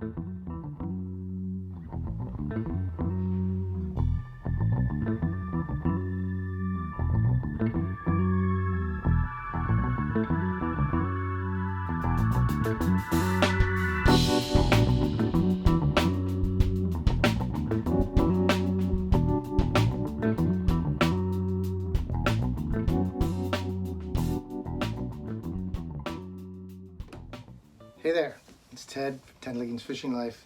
Hey there, it's Ted from 10 Leggings Fishing Life,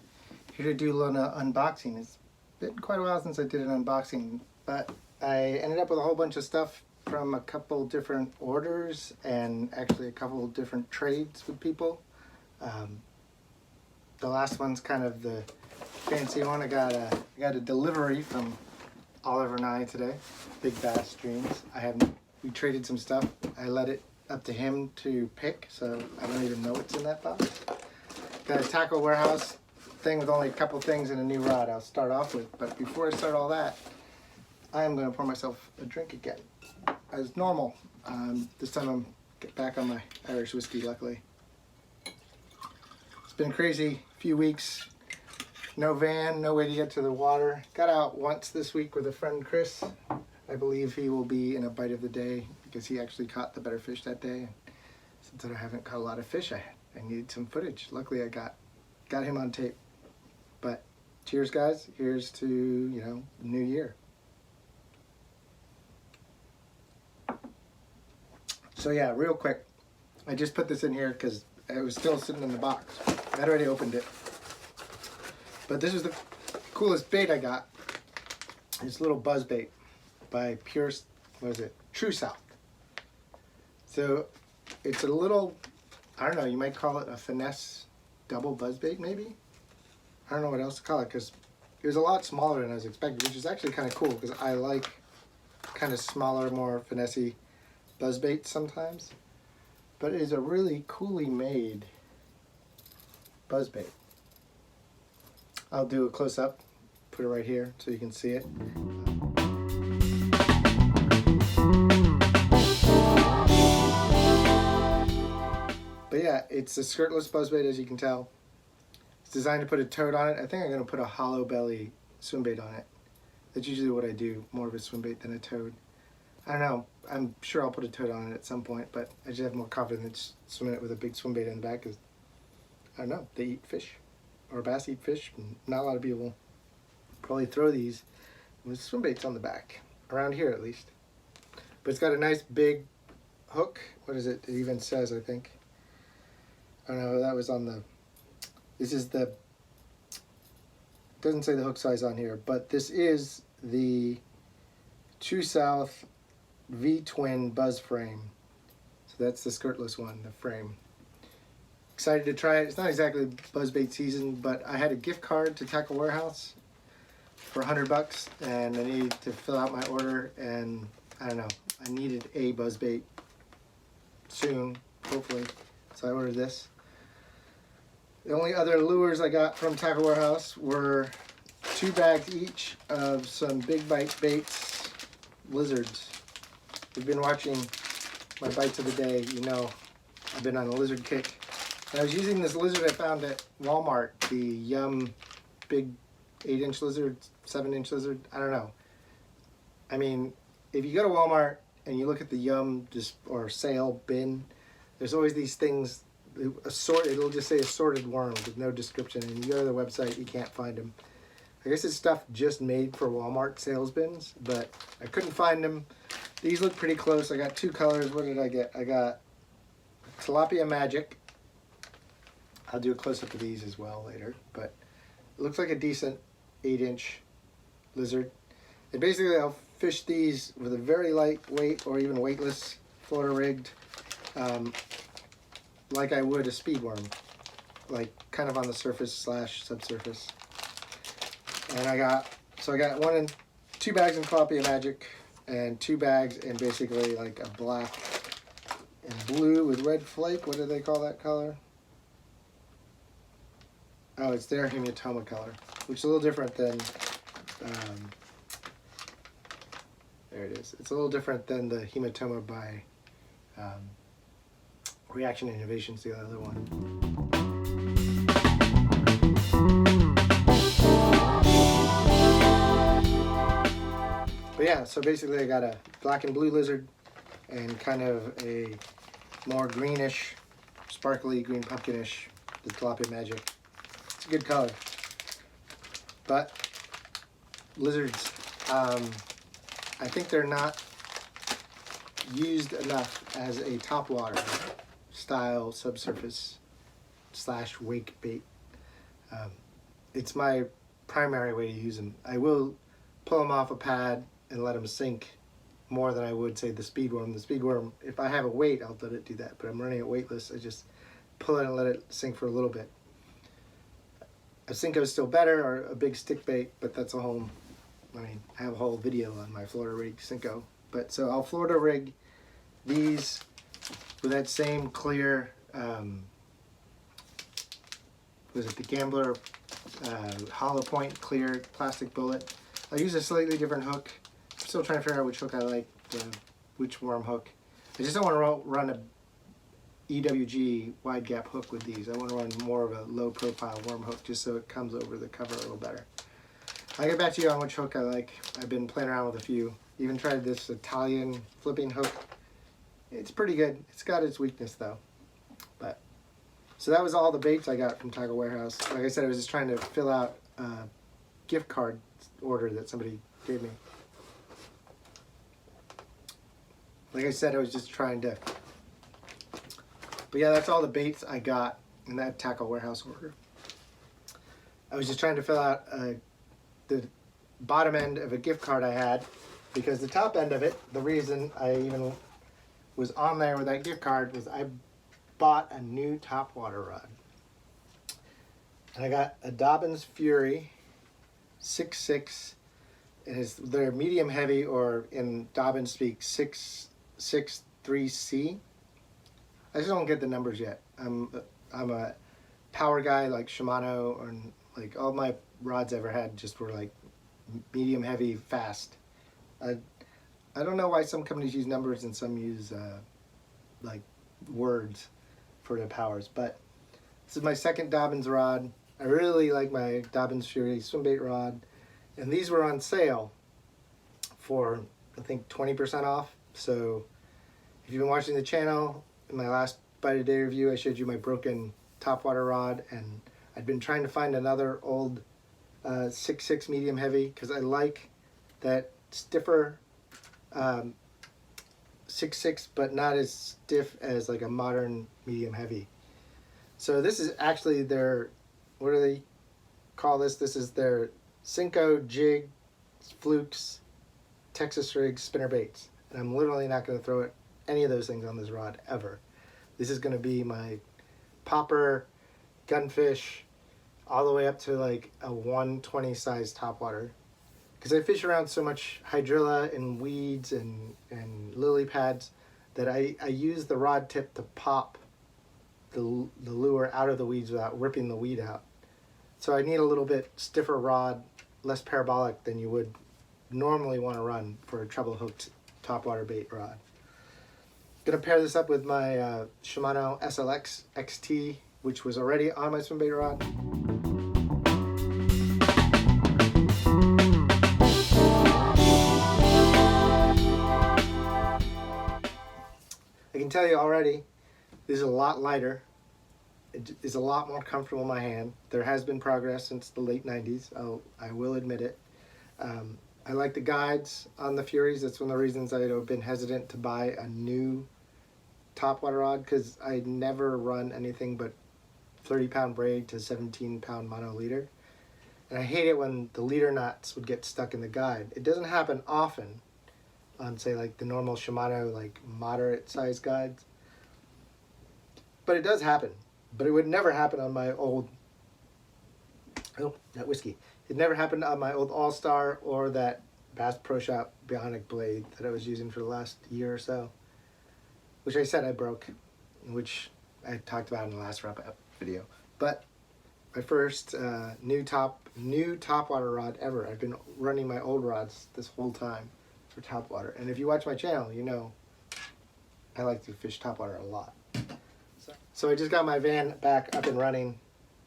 here to do an unboxing. It's been quite a while since I did an unboxing, but I ended up with a whole bunch of stuff from a couple different orders and actually a couple different trades with people. The last one's kind of the fancy one. I got a delivery from Oliver and I today, Big Bass Dreams. We traded some stuff. I let it up to him to pick, so I don't even know what's in that box. Got a tackle warehouse thing with only a couple things and a new rod I'll start off with, but before I start all that, I am going to pour myself a drink again, as normal. This time I'm back on my Irish whiskey, luckily. It's been a crazy few weeks. No van, no way to get to the water. Got out once this week with a friend, Chris. I believe he will be in a bite of the day because he actually caught the better fish that day. Since I haven't caught a lot of fish, I needed some footage. Luckily I got him on tape. But cheers guys, here's to, you know, the new year. So yeah, real quick, I just put this in here because it was still sitting in the box. I'd already opened it. But this is the coolest bait I got. This little buzz bait by True South. So it's a little, I don't know, you might call it a finesse double buzzbait maybe? I don't know what else to call it because it was a lot smaller than I was expecting, which is actually kind of cool because I like kind of smaller, more finessey buzzbaits sometimes. But it is a really coolly made buzzbait. I'll do a close-up, put it right here so you can see it. But yeah, it's a skirtless buzzbait, as you can tell. It's designed to put a toad on it. I think I'm going to put a hollow belly swimbait on it. That's usually what I do, more of a swimbait than a toad. I don't know, I'm sure I'll put a toad on it at some point, but I just have more confidence swimming it with a big swimbait in the back because, I don't know, they eat fish. Or bass eat fish. Not a lot of people probably throw these with swimbaits on the back, around here at least. But it's got a nice big hook. What is it? It even says, I think. I don't know, that was on the, this is the, it doesn't say the hook size on here, but this is the True South V-Twin Buzz Frame. So that's the skirtless one, the frame. Excited to try it. It's not exactly buzzbait season, but I had a gift card to Tackle Warehouse for $100 and I needed to fill out my order, and I don't know, I needed a buzzbait soon, hopefully, so I ordered this. The only other lures I got from Tackle Warehouse were 2 bags each of some Big Bite Baits lizards. If you've been watching my bites of the day, you know I've been on a lizard kick. And I was using this lizard I found at Walmart, the Yum big 8-inch lizard, 7-inch lizard, I don't know. I mean, if you go to Walmart and you look at the Yum or sale bin, there's always these things, it'll just say assorted worms with no description, and you go to the website, you can't find them. I guess it's stuff just made for Walmart sales bins, but I couldn't find them. These look pretty close. I got 2 colors. What did I get? I got Tilapia Magic. I'll do a close-up of these as well later, but it looks like a decent 8-inch lizard. And basically I'll fish these with a very lightweight or even weightless floater rigged, like I would a speed worm, like kind of on the surface / subsurface. And I got 2 bags in Tilapia Magic and 2 bags in basically like a black and blue with red flake. What do they call that color? Oh, it's their hematoma color, which is a little different than, there it is. It's a little different than the hematoma by Reaction Innovations, the other one. yeah, so basically I got a black and blue lizard and kind of a more greenish, sparkly green pumpkinish, the tilapia magic. It's a good color. But lizards, I think they're not used enough as a topwater style subsurface / wake bait. It's my primary way to use them. I will pull them off a pad and let them sink more than I would, say, the speedworm. The speedworm, if I have a weight, I'll let it do that, but I'm running it weightless. I just pull it and let it sink for a little bit. A Cinco is still better, or a big stick bait, but that's a whole, I mean, I have a whole video on my Florida rig Cinco. But so I'll Florida rig these with that same clear, was it the Gambler hollow point clear plastic bullet. I'll use a slightly different hook. I'm still trying to figure out which hook I like, which worm hook. I just don't want to run a EWG wide gap hook with these. I want to run more of a low profile worm hook just so it comes over the cover a little better. I'll get back to you on which hook I like. I've been playing around with a few. Even tried this Vatalion flipping hook. It's pretty good. It's got its weakness though. But so that was all the baits I got from Tackle Warehouse. Like I said, I was just trying to fill out a gift card order that somebody gave me. Like I said, I was just trying to. But yeah, that's all the baits I got in that Tackle Warehouse order. I was just trying to fill out the bottom end of a gift card I had, because the top end of it, the reason I even was on there with that gift card was I bought a new topwater rod. And I got a Dobyns Fury 6.6. They're medium heavy, or in Dobyns speak 6.3C. I just don't get the numbers yet. I'm a power guy like Shimano, or like all my rods I ever had just were like medium heavy fast. I don't know why some companies use numbers and some use like words for their powers, but this is my second Dobyns rod. I really like my Dobyns Fury swimbait rod, and these were on sale for I think 20% off. So if you've been watching the channel, in my last Bite a Day review I showed you my broken topwater rod, and I'd been trying to find another old 6.6 medium heavy because I like that stiffer 6.6 but not as stiff as like a modern medium heavy. So this is actually their, what do they call this? This is their Cinco jig flukes Texas rig spinner baits, and I'm literally not going to throw any of those things on this rod ever. This is going to be my popper, gunfish, all the way up to like a 120 size topwater. Because I fish around so much hydrilla and weeds and lily pads that I use the rod tip to pop the lure out of the weeds without ripping the weed out. So I need a little bit stiffer rod, less parabolic than you would normally want to run for a treble hooked topwater bait rod. Gonna pair this up with my Shimano SLX XT, which was already on my swimbait rod. I can tell you already, this is a lot lighter. It is a lot more comfortable in my hand. There has been progress since the late 90s, I will admit it. I like the guides on the Furies. That's one of the reasons I've been hesitant to buy a new topwater rod, because I never run anything but 30-pound braid to 17-pound mono leader. And I hate it when the leader knots would get stuck in the guide. It doesn't happen often on, say, like the normal Shimano, like moderate size guides. But it does happen. But it would never happen on my old, oh, that whiskey. It never happened on my old All-Star or that Bass Pro Shop Bionic blade that I was using for the last year or so, which I said I broke, which I talked about in the last wrap-up video. But my first new topwater rod ever. I've been running my old rods this whole time for topwater. And if you watch my channel, you know I like to fish topwater a lot. So I just got my van back up and running.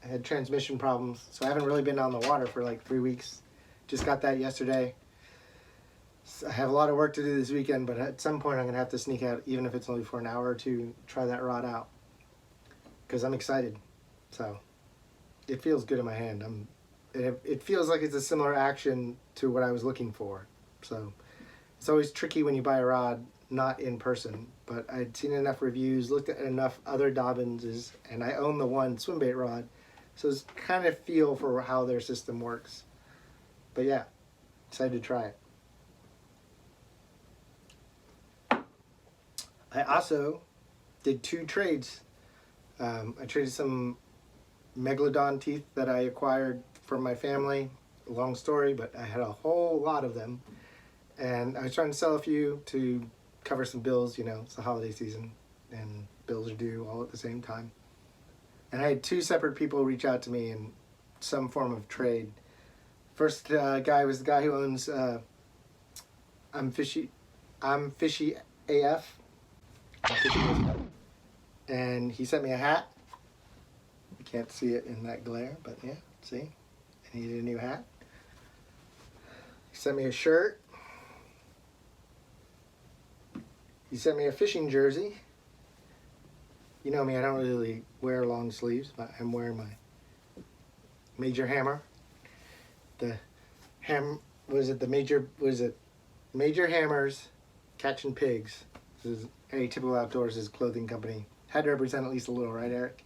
I had transmission problems, so I haven't really been on the water for like 3 weeks. Just got that yesterday. I have a lot of work to do this weekend, but at some point I'm going to have to sneak out, even if it's only for an hour or two, try that rod out. Because I'm excited. So, it feels good in my hand. It feels like it's a similar action to what I was looking for. So, it's always tricky when you buy a rod not in person. But I'd seen enough reviews, looked at enough other dobyns, and I own the one swimbait rod. So it's kind of feel for how their system works. But yeah, excited to try it. I also did 2 trades. I traded some megalodon teeth that I acquired from my family. Long story, but I had a whole lot of them. And I was trying to sell a few to cover some bills. You know, it's the holiday season and bills are due all at the same time. And I had 2 separate people reach out to me in some form of trade. First guy was the guy who owns I'm FishyAF. And he sent me a hat. You can't see it in that glare, but yeah, see? I needed a new hat. He sent me a shirt. He sent me a fishing jersey. You know me, I don't really wear long sleeves, but I'm wearing my major hammer. The Major Hammers Catching Pigs. This is Atypical Outdoors' clothing company. Had to represent at least a little, right, Eric?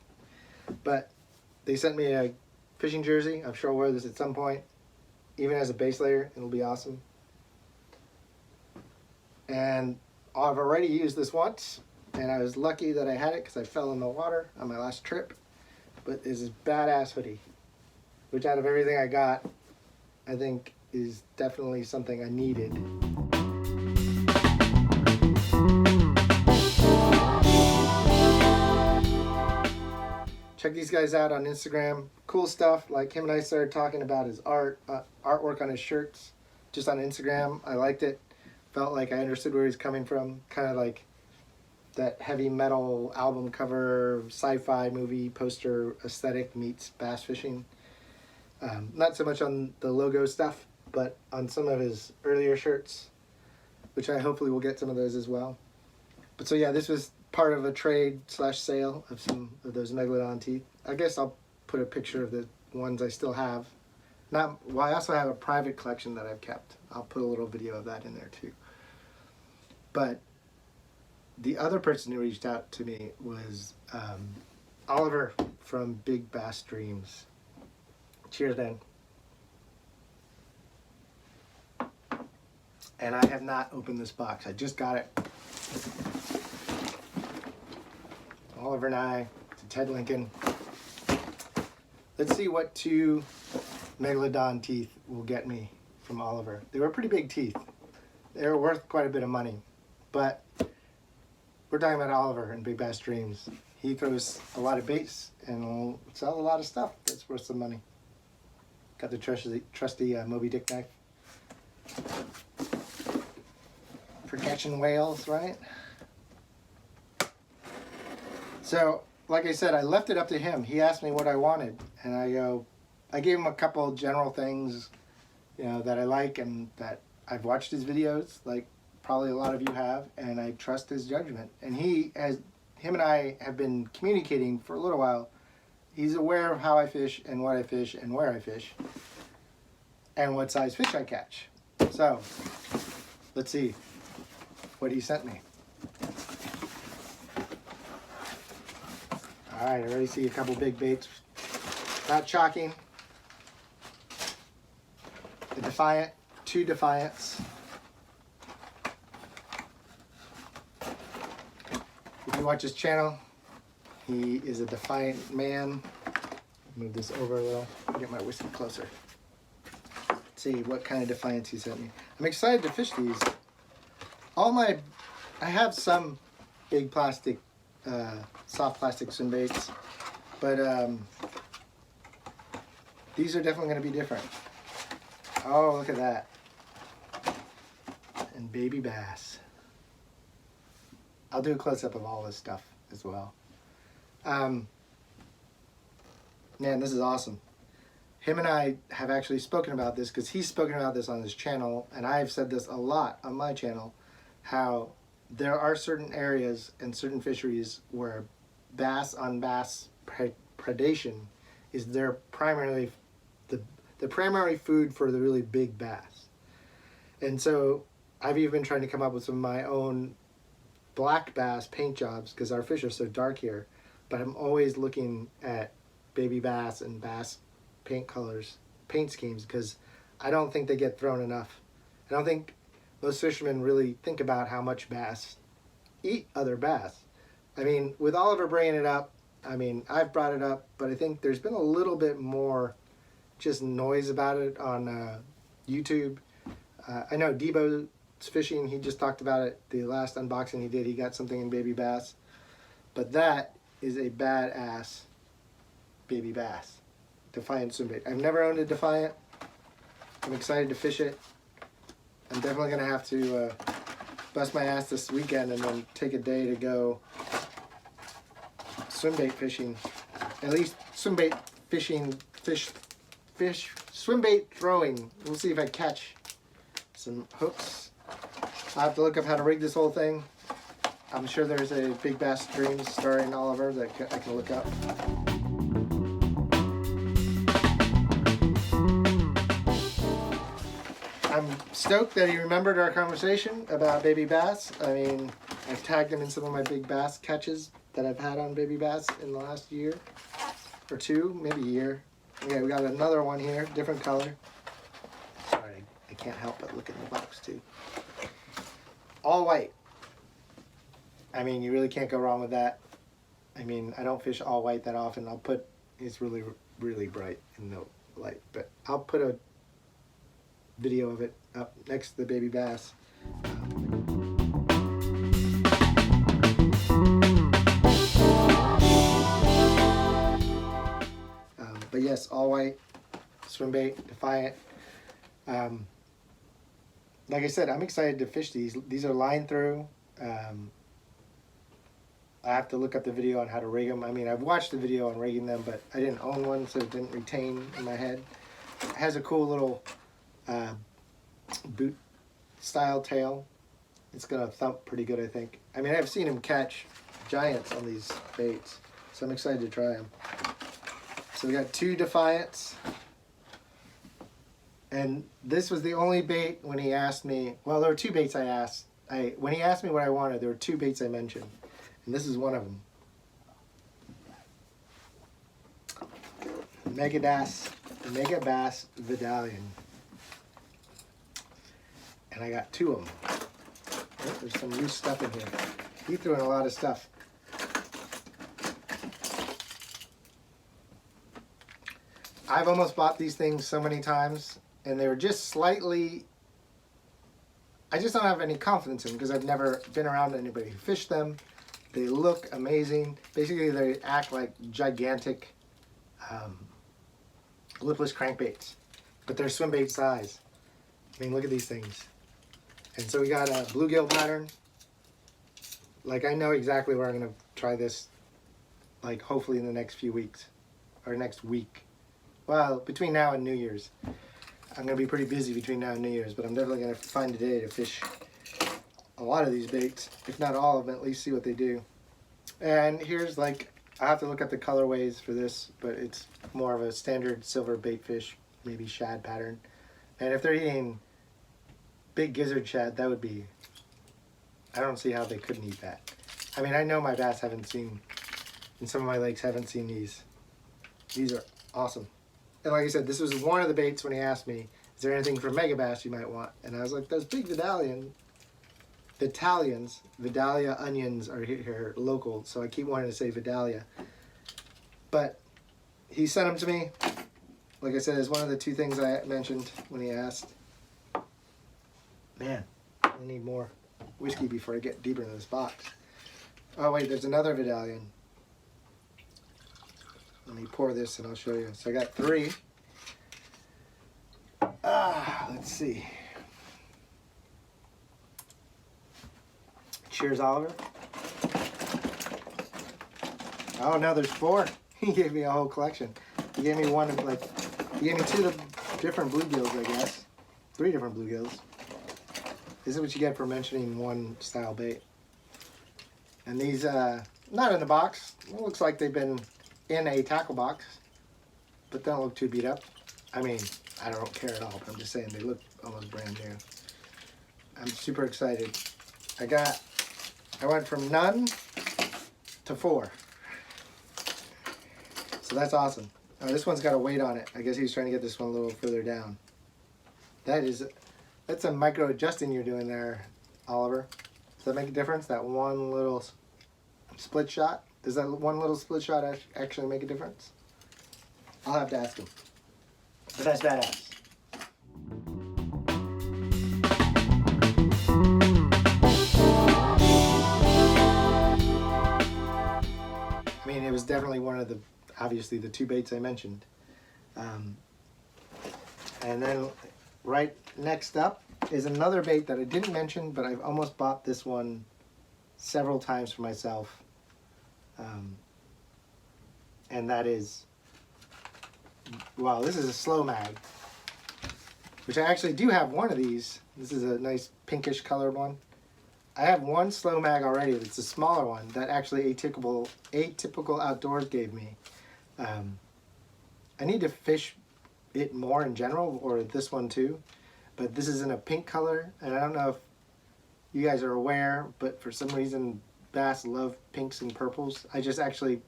But they sent me a fishing jersey. I'm sure I'll wear this at some point. Even as a base layer, it'll be awesome. And I've already used this once, and I was lucky that I had it because I fell in the water on my last trip. But this is badass hoodie, which out of everything I got, I think is definitely something I needed. Check these guys out on Instagram. Cool stuff. Like him and I started talking about his artwork on his shirts, just on Instagram. I liked it. Felt like I understood where he's coming from. Kind of like that heavy metal album cover, sci-fi movie poster aesthetic meets bass fishing. Not so much on the logo stuff, but on some of his earlier shirts, which I hopefully will get some of those as well. But so yeah, this was part of a trade / sale of some of those megalodon teeth. I guess I'll put a picture of the ones I still have. I also have a private collection that I've kept. I'll put a little video of that in there too. But the other person who reached out to me was Oliver from Big Bass Dreams. Cheers, Dan. And I have not opened this box. I just got it. Oliver and I, to Ted Lincoln. Let's see what 2 megalodon teeth will get me from Oliver. They were pretty big teeth. They were worth quite a bit of money. But we're talking about Oliver and Big Bass Dreams. He throws a lot of baits and will sell a lot of stuff that's worth some money. Got the trusty Moby Dick knife. For catching whales, right? So, like I said, I left it up to him. He asked me what I wanted, and I gave him a couple general things, you know, that I like and that I've watched his videos, like probably a lot of you have, and I trust his judgment. And him and I have been communicating for a little while. He's aware of how I fish and what I fish and where I fish and what size fish I catch. So, let's see what he sent me. Alright, I already see a couple big baits. Not shocking. The Defiant, 2 Defiants. If you watch his channel, he is a Defiant man. Move this over a little, get my whiskey closer. Let's see what kind of Defiants he sent me. I'm excited to fish these. I have some big plastic, soft plastic swim baits, but these are definitely going to be different. Oh, look at that. And baby bass. I'll do a close-up of all this stuff as well. Man, this is awesome. him and I have actually spoken about this because he's spoken about this on his channel, and I've said this a lot on my channel, how there are certain areas and certain fisheries where bass on bass predation is their primarily the primary food for the really big bass. And so I've even been trying to come up with some of my own black bass paint jobs because our fish are so dark here, but I'm always looking at baby bass and bass paint colors, paint schemes, because I don't think they get thrown enough. I don't think most fishermen really think about how much bass eat other bass. I mean, with Oliver bringing it up, I mean, I've brought it up, but I think there's been a little bit more just noise about it on YouTube. I know Debo's fishing, he just talked about it the last unboxing he did. He got something in baby bass, but that is a badass baby bass. Defiant swimbait. I've never owned a Defiant. I'm excited to fish it. I'm definitely gonna have to bust my ass this weekend and then take a day to go swimbait fishing. At least swimbait fishing, swimbait throwing. We'll see if I catch some hooks. I have to look up how to rig this whole thing. I'm sure there's a Big Bass Dreams starring Oliver that I can look up. I'm stoked that he remembered our conversation about baby bass. I mean, I've tagged him in some of my big bass catches that I've had on baby bass in the last year or two, maybe a year. Okay, we got another one here, different color. Sorry, I can't help but look in the box too. All white. I mean, you really can't go wrong with that. I mean, I don't fish all white that often. It's really, really bright in the light, but I'll put a video of it up next to the baby bass. But yes, all white, swimbait, Defiant. Like I said, I'm excited to fish these. These are line through. I have to look up the video on how to rig them. I mean, I've watched the video on rigging them, but I didn't own one, so it didn't retain in my head. It has a cool little boot style tail. It's gonna thump pretty good, I think. I mean, I've seen him catch giants on these baits, so I'm excited to try them. So we got two Defiants, and this was the only bait when he asked me. Well, there were two baits I asked. When he asked me what I wanted, there were two baits I mentioned, and this is one of them. Megabass vatalion. And I got two of them. Oh, there's some loose stuff in here. He threw in a lot of stuff. I've almost bought these things so many times, and they were just slightly... I just don't have any confidence in them because I've never been around anybody who fished them. They look amazing. Basically, they act like gigantic lipless crankbaits, but they're swimbait size. I mean, look at these things. And so we got a bluegill pattern. Like, I know exactly where I'm gonna try this, like, hopefully in the next few weeks, or next week. Well, between now and New Year's. I'm gonna be pretty busy between now and New Year's, but I'm definitely gonna find a day to fish a lot of these baits, if not all of them, at least see what they do. And here's, like, I have to look at the colorways for this, but it's more of a standard silver bait fish, maybe shad pattern. And if they're eating big gizzard shad, that would be, I don't see how they couldn't eat that. I mean, I know my bass haven't seen, in some of my lakes haven't seen these. These are awesome. And like I said, this was one of the baits when he asked me, is there anything for megabass you might want? And I was like, those big Vatalions, Vidalia onions are here local, so I keep wanting to say Vidalia. But he sent them to me. Like I said, it's one of the two things I mentioned when he asked. Man, I need more whiskey before I get deeper into this box. Oh wait, there's another Vatalion. Let me pour this and I'll show you. So I got three. Let's see. Cheers, Oliver. Oh no, there's four. He gave me a whole collection. He gave me one of like He gave me 2 different bluegills, I guess. 3 different bluegills. This is what you get for mentioning one style bait. And these, not in the box. It looks like they've been in a tackle box, but don't look too beat up. I mean, I don't care at all, but I'm just saying they look almost brand new. I'm super excited. I went from none to 4. So that's awesome. Oh, this one's got a weight on it. I guess he's trying to get this one a little further down. That's a micro adjusting you're doing there, Oliver. Does that make a difference? That one little split shot? Does that one little split shot actually make a difference? I'll have to ask him. But that's badass. I mean, it was definitely one of the, obviously, the 2 baits I mentioned. And then right next up is another bait that I didn't mention, but I've almost bought this one several times for myself. And that is, wow, this is a slow mag, which I actually do have one of these. This is a nice pinkish colored one. I have one slow mag already. It's a smaller one that actually Atypical Outdoors gave me. I need to fish it more in general, or this one too, but this is in a pink color, and I don't know if you guys are aware, but for some reason bass love pinks and purples. I just actually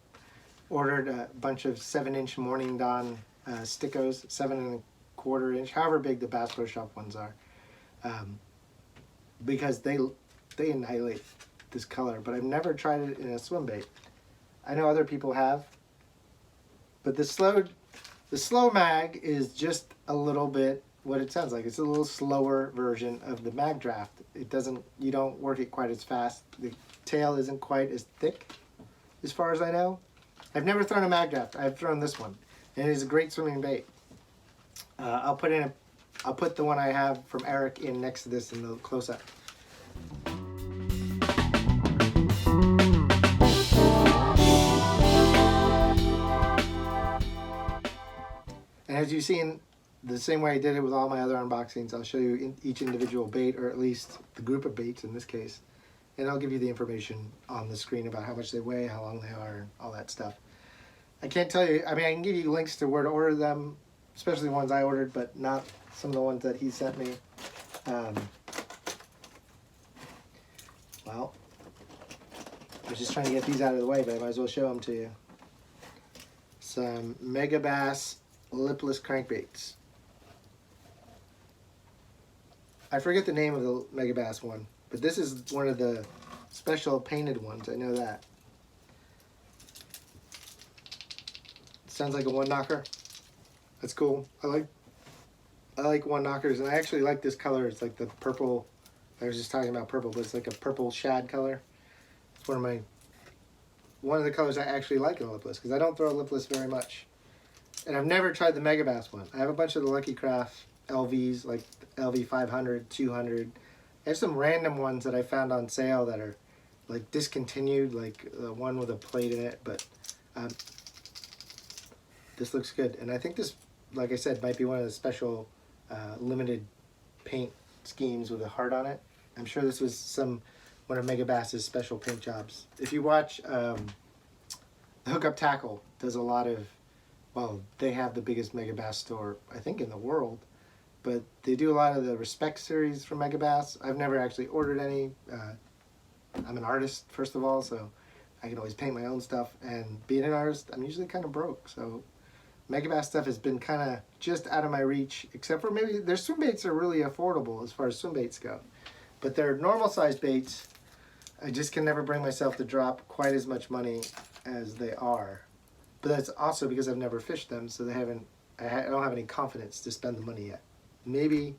ordered a bunch of 7-inch Morning Dawn stickos, 7¼ inch, however big the Bass Pro Shop ones are, because they annihilate this color. But I've never tried it in a swim bait. I know other people have, but the slow mag is just a little bit what it sounds like. It's a little slower version of the megdraft. You don't work it quite as fast. The tail isn't quite as thick, as far as I know. I've never thrown a megdraft. I've thrown this one, and it is a great swimming bait. I'll put the one I have from Eric in next to this in the close-up. And as you've seen, the same way I did it with all my other unboxings, I'll show you each individual bait, or at least the group of baits in this case, and I'll give you the information on the screen about how much they weigh, how long they are, and all that stuff. I can't tell you, I mean, I can give you links to where to order them, especially the ones I ordered, but not some of the ones that he sent me. Well, I was just trying to get these out of the way, but I might as well show them to you. Some megabass lipless crankbaits. I forget the name of the megabass one, but this is one of the special painted ones. I know that. Sounds like a one knocker. That's cool. I like one knockers, and I actually like this color. It's like the purple. I was just talking about purple, but it's like a purple shad color. It's one of the colors I actually like in a lipless, because I don't throw a lipless very much. And I've never tried the megabass one. I have a bunch of the Lucky Craft LVs, like LV 500, 200. I have some random ones that I found on sale that are like discontinued, like the one with a plate in it, but this looks good. And I think this, like I said, might be one of the special limited paint schemes with a heart on it. I'm sure this was one of Megabass's special paint jobs. If you watch the Hookup Tackle does a lot of, well, they have the biggest Megabass store, I think, in the world, but they do a lot of the Respect series from Megabass. I've never actually ordered any. I'm an artist, first of all, so I can always paint my own stuff, and being an artist, I'm usually kind of broke, so Megabass stuff has been kind of just out of my reach, except for maybe their swim baits are really affordable as far as swim baits go, but their normal size baits, I just can never bring myself to drop quite as much money as they are. But that's also because I've never fished them, so I don't have any confidence to spend the money yet. Maybe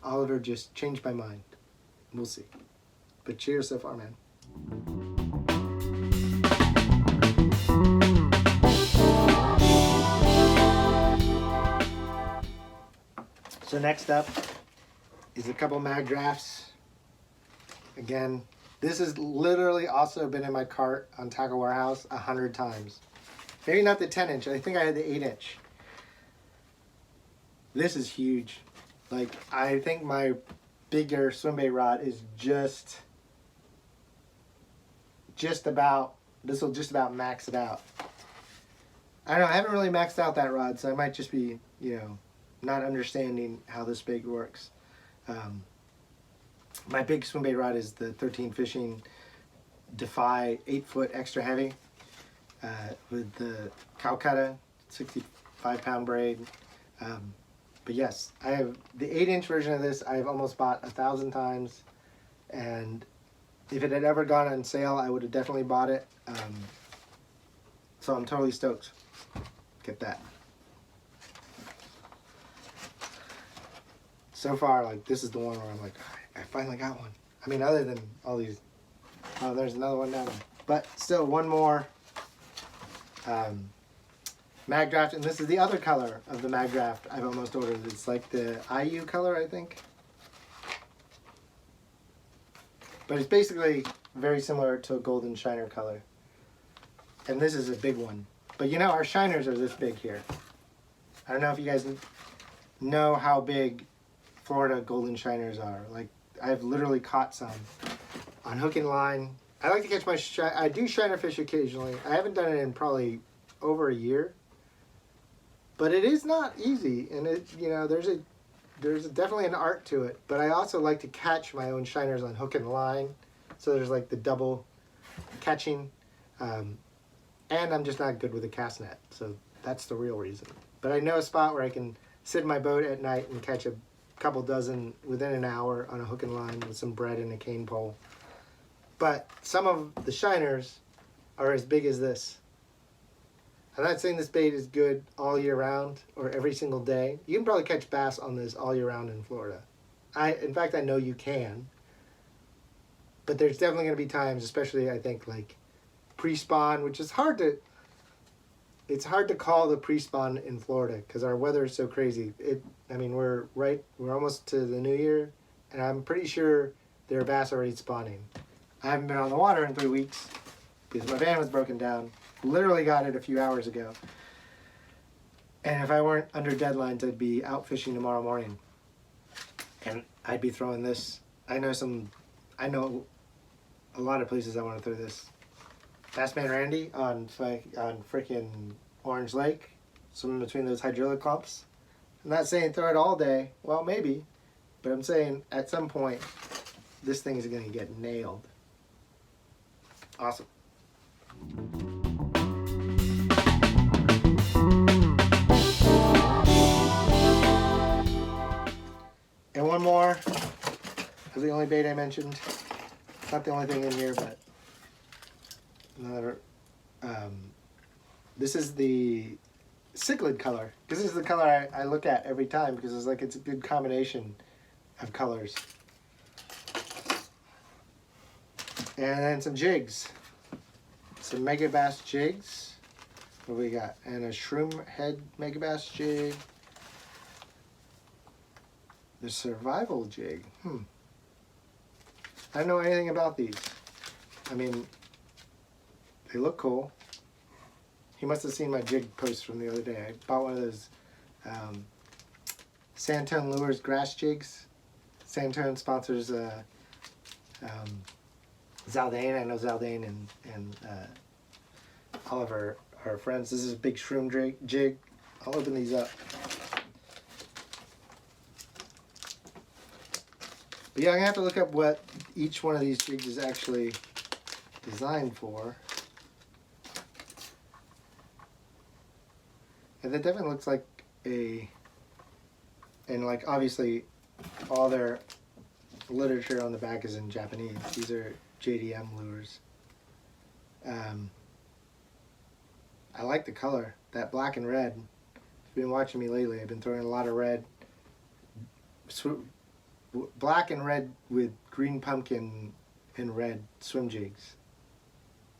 Oliver just changed my mind. We'll see. But cheers so far, man. So next up is a couple mag drafts. Again, this has literally also been in my cart on Tackle Warehouse 100 times. Maybe not the 10-inch. I think I had the 8-inch. This is huge. Like, I think my bigger swimbait rod is just about, this will just about max it out. I don't know, I haven't really maxed out that rod, so I might just be, you know, not understanding how this bait works. My big swimbait rod is the 13 Fishing Defy 8-foot extra heavy with the Calcutta 65-pound braid. But yes, I have the 8-inch version of this. I've almost bought 1,000 times, and if it had ever gone on sale, I would have definitely bought it. So I'm totally stoked. Get that. So far, like, this is the one where I'm like, I finally got one. I mean, other than all these, oh, there's another one down there. But still, one more megdraft, and this is the other color of the megdraft I've almost ordered. It's like the IU color, I think. But it's basically very similar to a golden shiner color. And this is a big one. But you know, our shiners are this big here. I don't know if you guys know how big Florida golden shiners are. Like, I've literally caught some on hook and line. I like to catch my I do shiner fish occasionally. I haven't done it in probably over a year. But it is not easy, and it, you know, there's definitely an art to it. But I also like to catch my own shiners on hook and line. So there's like the double catching. And I'm just not good with a cast net, so that's the real reason. But I know a spot where I can sit in my boat at night and catch a couple dozen within an hour on a hook and line with some bread and a cane pole. But some of the shiners are as big as this. I'm not saying this bait is good all year round or every single day. You can probably catch bass on this all year round in Florida. In fact, I know you can. But there's definitely going to be times, especially I think like pre-spawn, which is it's hard to call the pre-spawn in Florida because our weather is so crazy. I mean, we're almost to the new year, and I'm pretty sure there are bass already spawning. I haven't been on the water in 3 weeks because my van was broken down. Literally got it a few hours ago. And if I weren't under deadlines, I'd be out fishing tomorrow morning. And I'd be throwing this. I know a lot of places I want to throw this. Bassman Randy on freaking Orange Lake, swimming between those hydraulic clumps. I'm not saying throw it all day. Well, maybe. But I'm saying at some point, this thing is going to get nailed. Awesome. And one more. That's the only bait I mentioned. Not the only thing in here, but another. This is the cichlid color. This is the color I look at every time because it's a good combination of colors. And then some jigs. Some megabass jigs. What do we got? And a shroom head megabass jig. The survival jig. I don't know anything about these. I mean, they look cool. He must have seen my jig post from the other day. I bought one of those Santone Lures grass jigs. Santone sponsors Zaldane. I know Zaldane and all of our friends. This is a big shroom jig. I'll open these up. But yeah, I'm going to have to look up what each one of these jigs is actually designed for. And that definitely looks like and like obviously all their literature on the back is in Japanese. These are JDM lures. I like the color, that black and red. If you've been watching me lately, I've been throwing a lot of red. Black and red with green pumpkin and red swim jigs.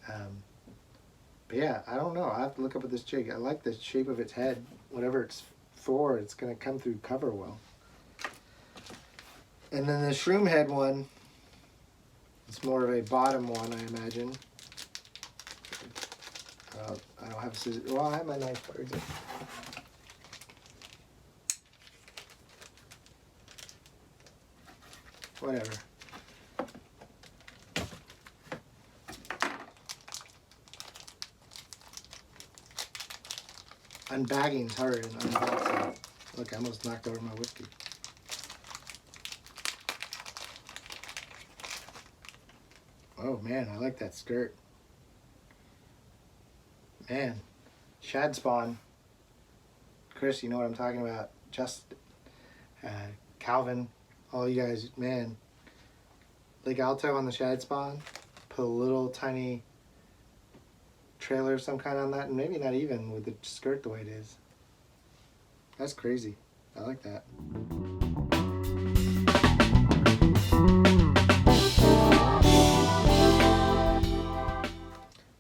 But yeah, I don't know. I have to look up at this jig. I like the shape of its head. Whatever it's for, it's going to come through cover well. And then the shroom head one, it's more of a bottom one, I imagine. I don't have scissors. Well, I have my knife. Where is it? whatever. Unbagging's harder than unboxing. Look, I almost knocked over my whiskey. Oh man, I like that skirt. Man, shad spawn. Chris, you know what I'm talking about. Just Calvin, all you guys, man. Lake Alto on the shad spawn. Put a little tiny trailer of some kind on that, and maybe not even with the skirt the way it is. That's crazy. I like that.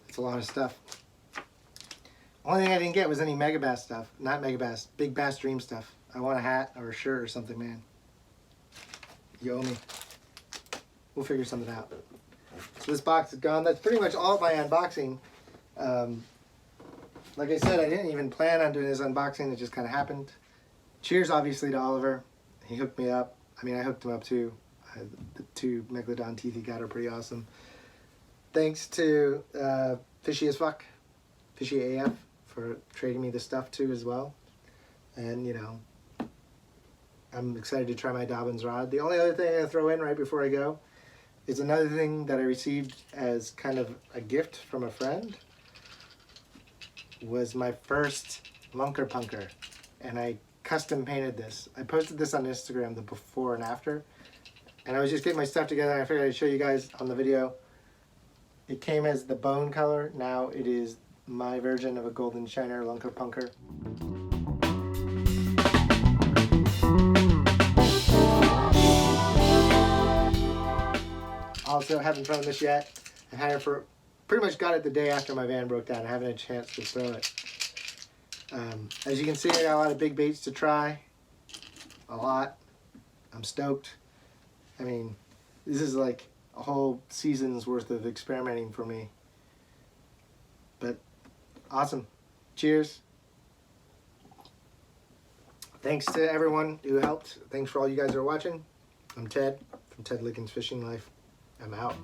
That's a lot of stuff. Only thing I didn't get was any megabass stuff. Not megabass, big bass dream stuff. I want a hat or a shirt or something, man. You owe me. We'll figure something out. So this box is gone. That's pretty much all of my unboxing. Like I said, I didn't even plan on doing this unboxing. It just kind of happened. Cheers, obviously, to Oliver. He hooked me up. I mean, I hooked him up too. The 2 megalodon teeth he got are pretty awesome. Thanks to FishyAF for trading me the stuff too as well. And you know, I'm excited to try my dobyns rod. The only other thing I'm going to throw in right before I go is another thing that I received as kind of a gift from a friend. Was my first lunker punker, and I custom painted this. I posted this on Instagram, the before and after, and I was just getting my stuff together and I figured I'd show you guys on the video. It came as the bone color. Now it is my version of a golden shiner lunker punker. Also, haven't thrown this yet. I had it for, pretty much got it the day after my van broke down. I haven't had a chance to throw it. As you can see, I got a lot of big baits to try. A lot. I'm stoked. I mean, this is like a whole season's worth of experimenting for me. But awesome. Cheers. Thanks to everyone who helped. Thanks for all you guys who are watching. I'm Ted from Ted Lickens Fishing Life. I'm out.